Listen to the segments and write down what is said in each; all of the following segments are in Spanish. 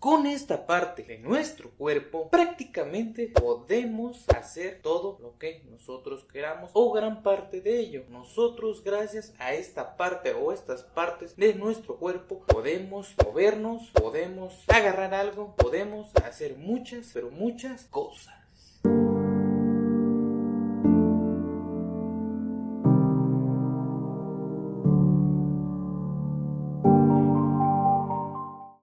Con esta parte de nuestro cuerpo prácticamente podemos hacer todo lo que nosotros queramos o gran parte de ello. Nosotros, gracias a esta parte o estas partes de nuestro cuerpo, podemos movernos, podemos agarrar algo, podemos hacer muchas, pero muchas cosas.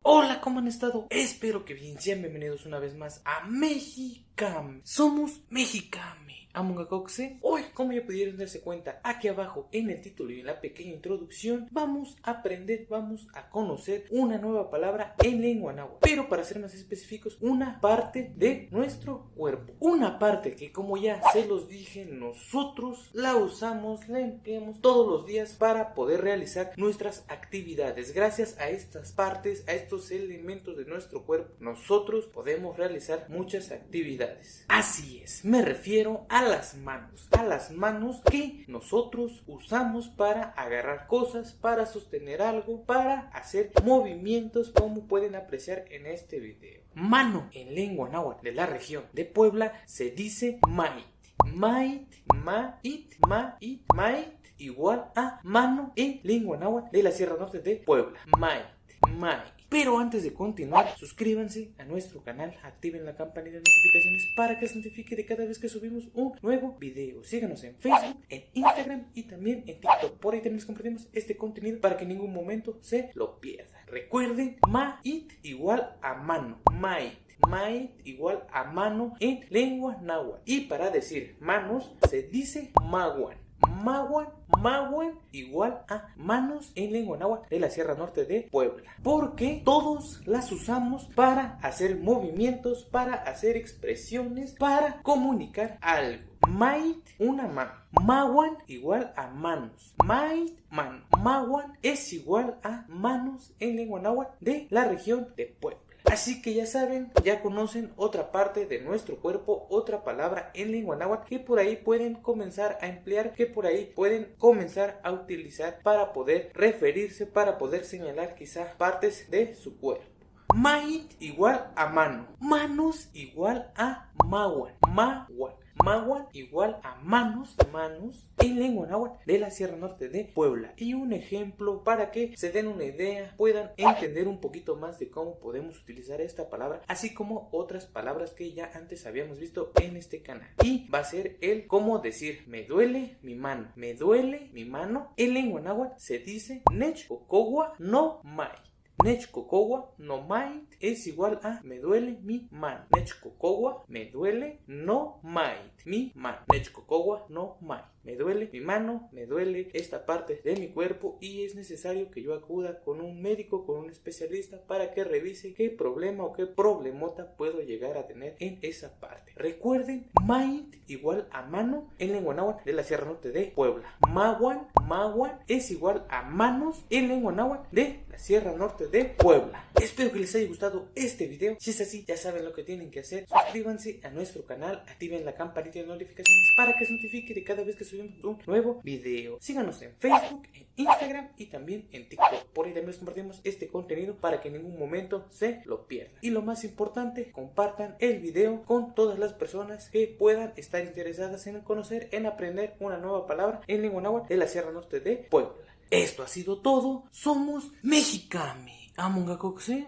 Hola, ¿cómo han estado? Espero que bien. Sean bienvenidos una vez más a Mexicame. Somos Mexicame. Amungacoxe. Hoy, como ya pudieron darse cuenta, aquí abajo en el título y en la pequeña introducción, vamos a aprender, vamos a conocer una nueva palabra en lengua náhuatl. Pero para ser más específicos, una parte de nuestro cuerpo. Una parte que, como ya se los dije, nosotros la usamos, la empleamos todos los días para poder realizar nuestras actividades. Gracias a estas partes, a estos elementos de nuestro cuerpo, nosotros podemos realizar muchas actividades. Así es, me refiero a las manos que nosotros usamos para agarrar cosas, para sostener algo, para hacer movimientos, como pueden apreciar en este video. Mano en lengua náhuatl de la región de Puebla se dice mait. Mait, mait, igual a mano en lengua náhuatl de la Sierra Norte de Puebla. Mait. Pero antes de continuar, suscríbanse a nuestro canal, activen la campanita de notificaciones para que se notifique de cada vez que subimos un nuevo video. Síganos en Facebook, en Instagram y también en TikTok. Por ahí también les compartimos este contenido para que en ningún momento se lo pierdan. Recuerden, mait igual a mano. Mait igual a mano en lengua náhuatl. Y para decir manos se dice maguan. Maguan igual a manos en lengua náhuatl de la Sierra Norte de Puebla. Porque todos las usamos para hacer movimientos, para hacer expresiones, para comunicar algo. Mait, una mano. Maguan igual a manos. Mait, mano. Maguan es igual a manos en lengua náhuatl de la región de Puebla. Así que ya saben, ya conocen otra parte de nuestro cuerpo, otra palabra en lengua náhuatl que por ahí pueden comenzar a emplear, que por ahí pueden comenzar a utilizar para poder referirse, para poder señalar quizás partes de su cuerpo. Mait igual a mano. Manos igual a maguan. Maguan igual a manos en lengua náhuatl de la Sierra Norte de Puebla. Y un ejemplo para que se den una idea, puedan entender un poquito más de cómo podemos utilizar esta palabra, así como otras palabras que ya antes habíamos visto en este canal. Y va a ser el cómo decir me duele mi mano. Me duele mi mano. En lengua náhuatl se dice nechcocowa no mait. Nechcocowa no mait es igual a me duele mi mano. Nechcocowa me duele no mait mi mano. Nechcocowa no mait. Me duele mi mano, me duele esta parte de mi cuerpo y es necesario que yo acuda con un médico, con un especialista para que revise qué problema o qué problemota puedo llegar a tener en esa parte. Recuerden, mait igual a mano en lengua náhuatl de la Sierra Norte de Puebla. Maguan es igual a manos en lengua náhuatl de la Sierra Norte de Puebla. Espero que les haya gustado este video. Si es así, ya saben lo que tienen que hacer. Suscríbanse a nuestro canal, activen la campanita de notificaciones para que se notifique de cada vez que subimos un nuevo video. Síganos en Facebook, en Instagram y también en TikTok. Por ahí también les compartimos este contenido para que en ningún momento se lo pierdan. Y lo más importante, compartan el video con todas las personas que puedan estar interesadas en conocer, en aprender una nueva palabra en lengua náhuatl de la Sierra Norte de Puebla. Esto ha sido todo. Somos Mexicame. Amungacoxe.